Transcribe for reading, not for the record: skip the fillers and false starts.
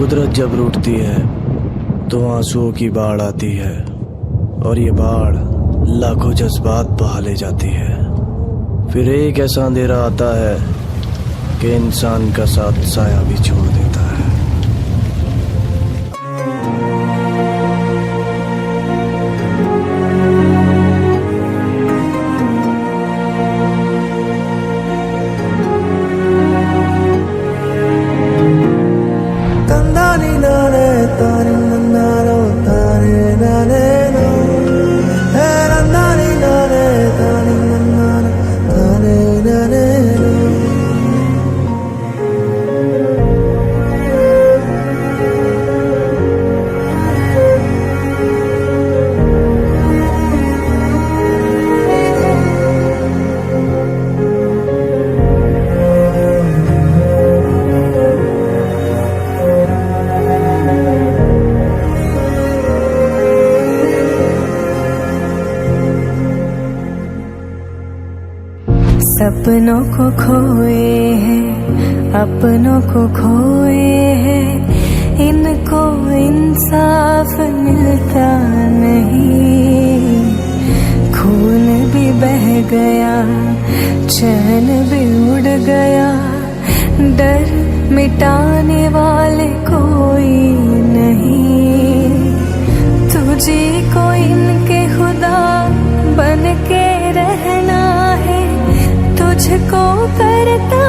कुदरत जब रूठती है तो आंसुओं की बाढ़ आती है, और ये बाढ़ लाखों जज्बात बहा ले जाती है। फिर एक ऐसा अंधेरा आता है कि इंसान का साथ साया भी छोड़ देता है। सपनों को खोए हैं, अपनों को खोए हैं, इनको इंसाफ मिलता नहीं। खून भी बह गया, चैन भी उड़ गया, डर मिटाने वाले कोई नहीं। तुझे को इनके खुदा बन के रहना है, तुझको करता